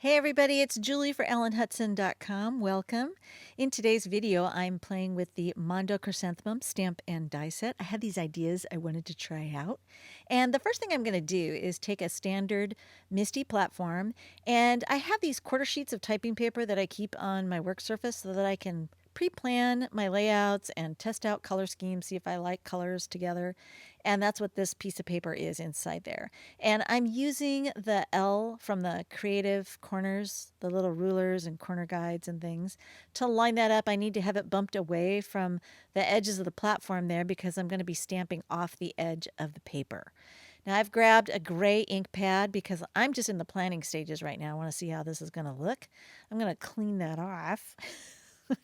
Hey everybody, it's Julie for ellenhudson.com. Welcome. In today's video, I'm playing with the Mondo Chrysanthemum stamp and die set. I had these ideas I wanted to try out. And the first thing I'm going to do is take a standard MISTI platform, and I have these quarter sheets of typing paper that I keep on my work surface so that I can pre-plan my layouts and test out color schemes, see if I like colors together. And that's what this piece of paper is inside there. And I'm using the L from the creative corners, the little rulers and corner guides and things. To line that up, I need to have it bumped away from the edges of the platform there because I'm going to be stamping off the edge of the paper. Now I've grabbed a gray ink pad because I'm just in the planning stages right now. I want to see how this is going to look. I'm going to clean that off.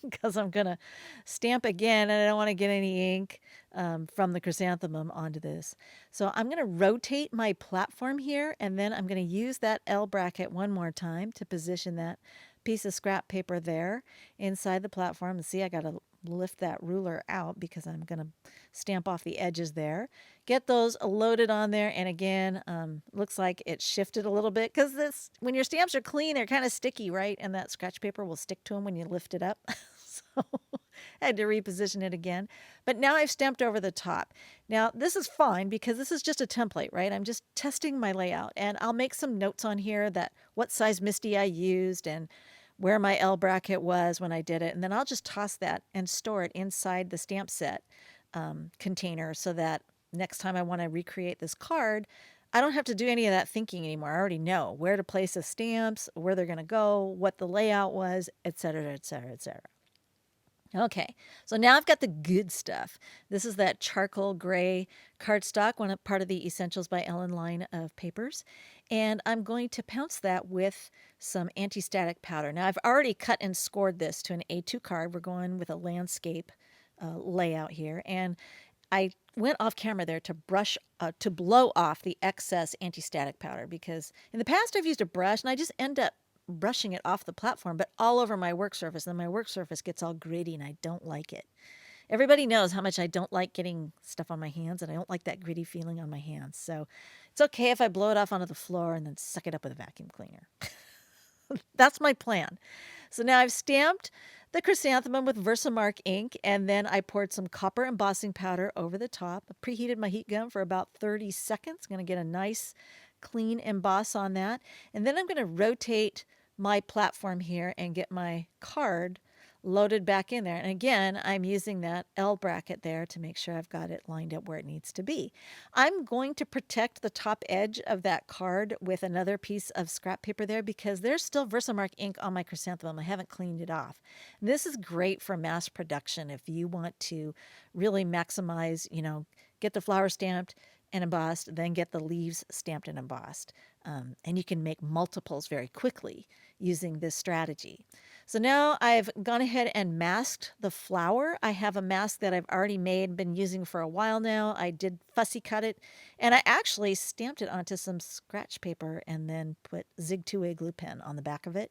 Because I'm going to stamp again and I don't want to get any ink from the chrysanthemum onto this. So I'm going to rotate my platform here, and then I'm going to use that L bracket one more time to position that piece of scrap paper there inside the platform. And see, I got to lift that ruler out because I'm going to stamp off the edges there. Get those loaded on there, and again, looks like it shifted a little bit because this, when your stamps are clean, they're kind of sticky, right? And that scratch paper will stick to them when you lift it up. So I had to reposition it again. But now I've stamped over the top. Now this is fine because this is just a template, right? I'm just testing my layout, and I'll make some notes on here that what size MISTI I used and where my L bracket was when I did it. And then I'll just toss that and store it inside the stamp set container so that next time I want to recreate this card, I don't have to do any of that thinking anymore. I already know where to place the stamps, where they're going to go, what the layout was, etc., etc., etc. Okay, so now I've got the good stuff. This is that charcoal gray cardstock, part of the Essentials by Ellen line of papers. And I'm going to pounce that with some anti-static powder. Now I've already cut and scored this to an A2 card. We're going with a landscape layout here. And I went off camera there to blow off the excess anti-static powder because in the past I've used a brush and I just end up brushing it off the platform, but all over my work surface. And my work surface gets all gritty and I don't like it. Everybody knows how much I don't like getting stuff on my hands, and I don't like that gritty feeling on my hands. So it's okay if I blow it off onto the floor and then suck it up with a vacuum cleaner. That's my plan. So now I've stamped the chrysanthemum with Versamark ink, and then I poured some copper embossing powder over the top. I preheated my heat gun for about 30 seconds. Going to get a nice clean emboss on that. And then I'm going to rotate my platform here and get my card loaded back in there. And again, I'm using that L bracket there to make sure I've got it lined up where it needs to be. I'm going to protect the top edge of that card with another piece of scrap paper there because there's still Versamark ink on my chrysanthemum. I haven't cleaned it off. This is great for mass production if you want to really maximize, get the flower stamped and embossed, then get the leaves stamped and embossed. And you can make multiples very quickly using this strategy. So now I've gone ahead and masked the flower. I have a mask that I've already made, been using for a while now. I did fussy cut it, and I actually stamped it onto some scratch paper and then put Zig 2A glue pen on the back of it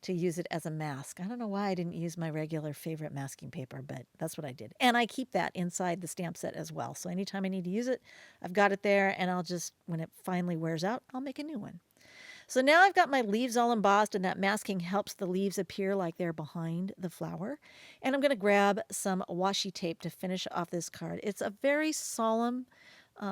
to use it as a mask. I don't know why I didn't use my regular favorite masking paper, but that's what I did. And I keep that inside the stamp set as well. So anytime I need to use it, I've got it there, and I'll just, when it finally wears out, I'll make a new one. So now I've got my leaves all embossed, and that masking helps the leaves appear like they're behind the flower. And I'm going to grab some washi tape to finish off this card. It's a very solemn,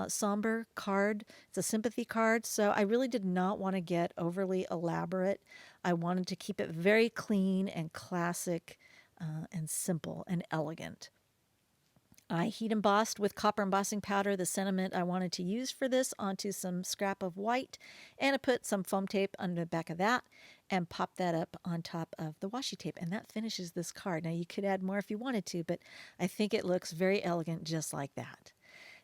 somber card. It's a sympathy card, so I really did not want to get overly elaborate. I wanted to keep it very clean and classic and simple and elegant. I heat embossed with copper embossing powder the sentiment I wanted to use for this onto some scrap of white, and I put some foam tape on the back of that and popped that up on top of the washi tape, and that finishes this card. Now you could add more if you wanted to, but I think it looks very elegant just like that.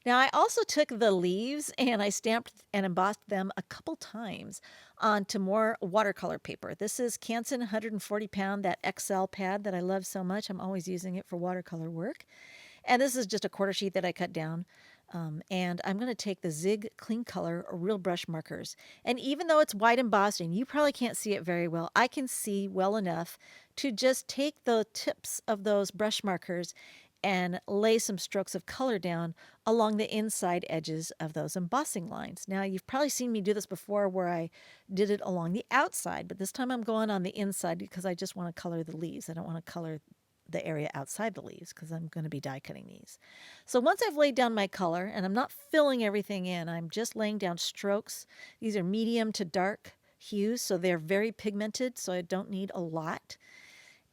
Now I also took the leaves and I stamped and embossed them a couple times onto more watercolor paper. This is Canson 140 pound, that XL pad that I love so much. I'm always using it for watercolor work. And this is just a quarter sheet that I cut down. And I'm going to take the Zig Clean Color Real Brush markers. And even though it's white embossed and you probably can't see it very well, I can see well enough to just take the tips of those brush markers and lay some strokes of color down along the inside edges of those embossing lines. Now, you've probably seen me do this before where I did it along the outside, but this time I'm going on the inside because I just want to color the leaves. I don't want to color the area outside the leaves because I'm going to be die cutting these. So once I've laid down my color, and I'm not filling everything in, I'm just laying down strokes. These are medium to dark hues, so they're very pigmented, so I don't need a lot.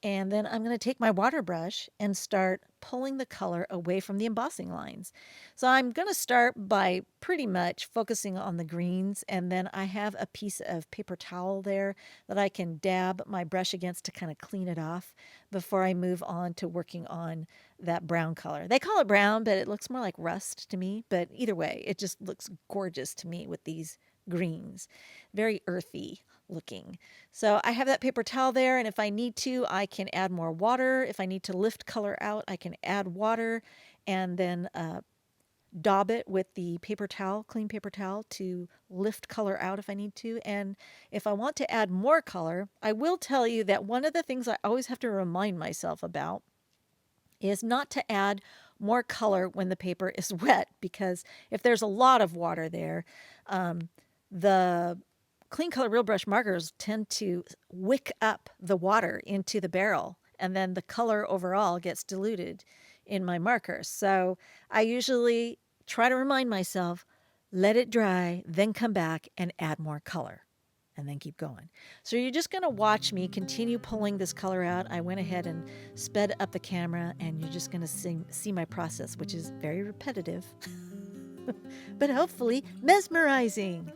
And then I'm going to take my water brush and start pulling the color away from the embossing lines. So I'm going to start by pretty much focusing on the greens, and then I have a piece of paper towel there that I can dab my brush against to kind of clean it off before I move on to working on that brown color. They call it brown, but it looks more like rust to me. But either way, it just looks gorgeous to me with these greens. Very earthy looking. So I have that paper towel there, and if I need to, I can add more water. If I need to lift color out, I can add water and then daub it with the paper towel, clean paper towel, to lift color out if I need to. And if I want to add more color, I will tell you that one of the things I always have to remind myself about is not to add more color when the paper is wet, because if there's a lot of water there, the clean color real brush markers tend to wick up the water into the barrel, and then the color overall gets diluted in my marker. So I usually try to remind myself, let it dry, then come back and add more color, and then keep going. So you're just going to watch me continue pulling this color out. I went ahead and sped up the camera, and you're just going to see my process, which is very repetitive, but hopefully mesmerizing.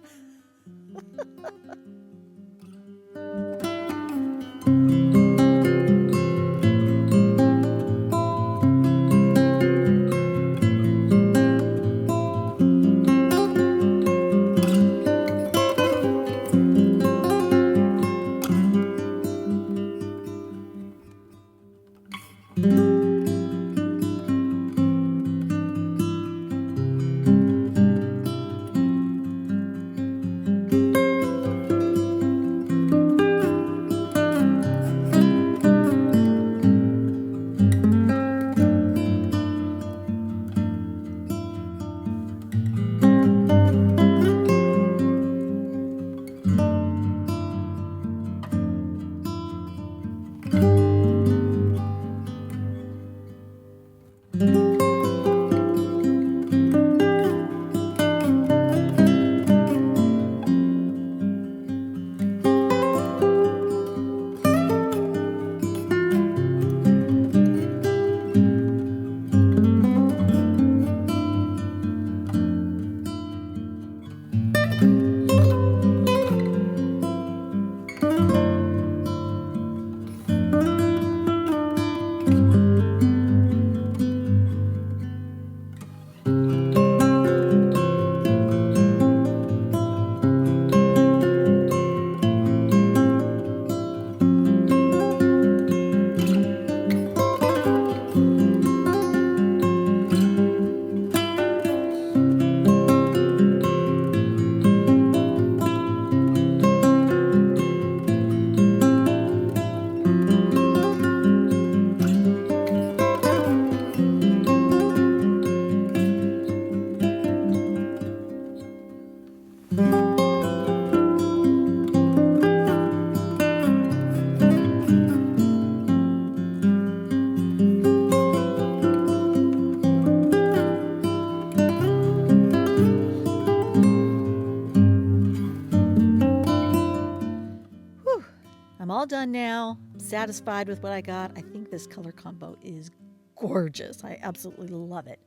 I'm all done now. I'm satisfied with what I got. I think this color combo is gorgeous. I absolutely love it.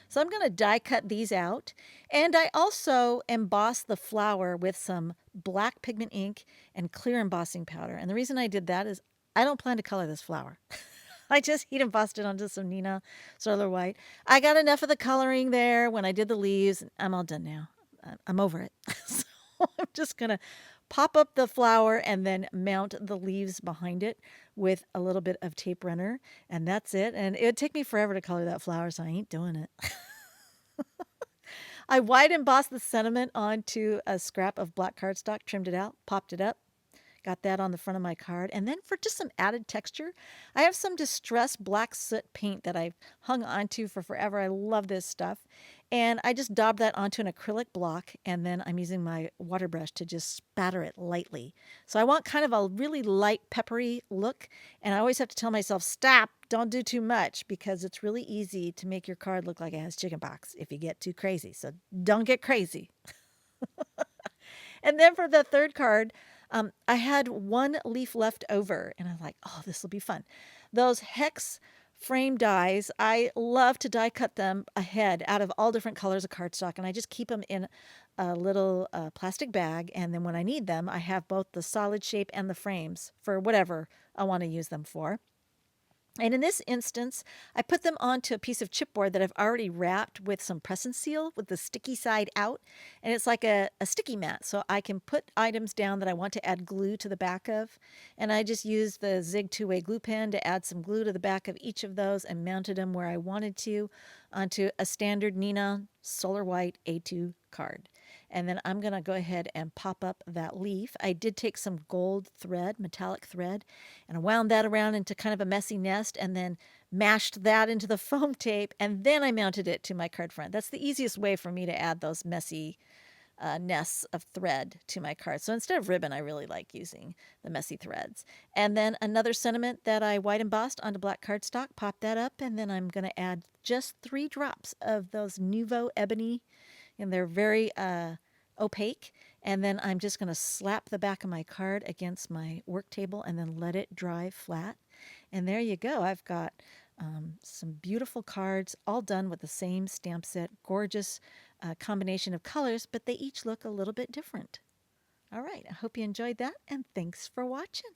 So I'm going to die cut these out. And I also emboss the flower with some black pigment ink and clear embossing powder. And the reason I did that is I don't plan to color this flower. I just heat embossed it onto some Nina Solar White. I got enough of the coloring there when I did the leaves. I'm all done now. I'm over it. So I'm just going to pop up the flower and then mount the leaves behind it with a little bit of tape runner. And that's it. And it would take me forever to color that flower, so I ain't doing it. I white embossed the sentiment onto a scrap of black cardstock, trimmed it out, popped it up, Got that on the front of my card. And then for just some added texture, I have some distressed black soot paint that I've hung onto for forever. I love this stuff. And I just daub that onto an acrylic block, and then I'm using my water brush to just spatter it lightly. So I want kind of a really light peppery look, and I always have to tell myself, stop, don't do too much, because it's really easy to make your card look like it has chickenpox if you get too crazy. So don't get crazy. And then for the third card, I had one leaf left over, and I'm like, oh, this will be fun. Those hex frame dies, I love to die cut them ahead out of all different colors of cardstock, and I just keep them in a little plastic bag. And then when I need them, I have both the solid shape and the frames for whatever I want to use them for. And in this instance, I put them onto a piece of chipboard that I've already wrapped with some press and seal with the sticky side out. And it's like a sticky mat. So I can put items down that I want to add glue to the back of. And I just used the Zig two-way glue pen to add some glue to the back of each of those and mounted them where I wanted to onto a standard Nina Solar White A2 card. And then I'm going to go ahead and pop up that leaf. I did take some gold thread, metallic thread, and I wound that around into kind of a messy nest and then mashed that into the foam tape, and then I mounted it to my card front. That's the easiest way for me to add those messy nests of thread to my card. So instead of ribbon, I really like using the messy threads. And then another sentiment that I white embossed onto black cardstock, pop that up, and then I'm going to add just 3 drops of those Nuvo ebony, and they're very opaque. And then I'm just going to slap the back of my card against my work table and then let it dry flat. And there you go. I've got some beautiful cards all done with the same stamp set. Gorgeous combination of colors, but they each look a little bit different. All right. I hope you enjoyed that, and thanks for watching.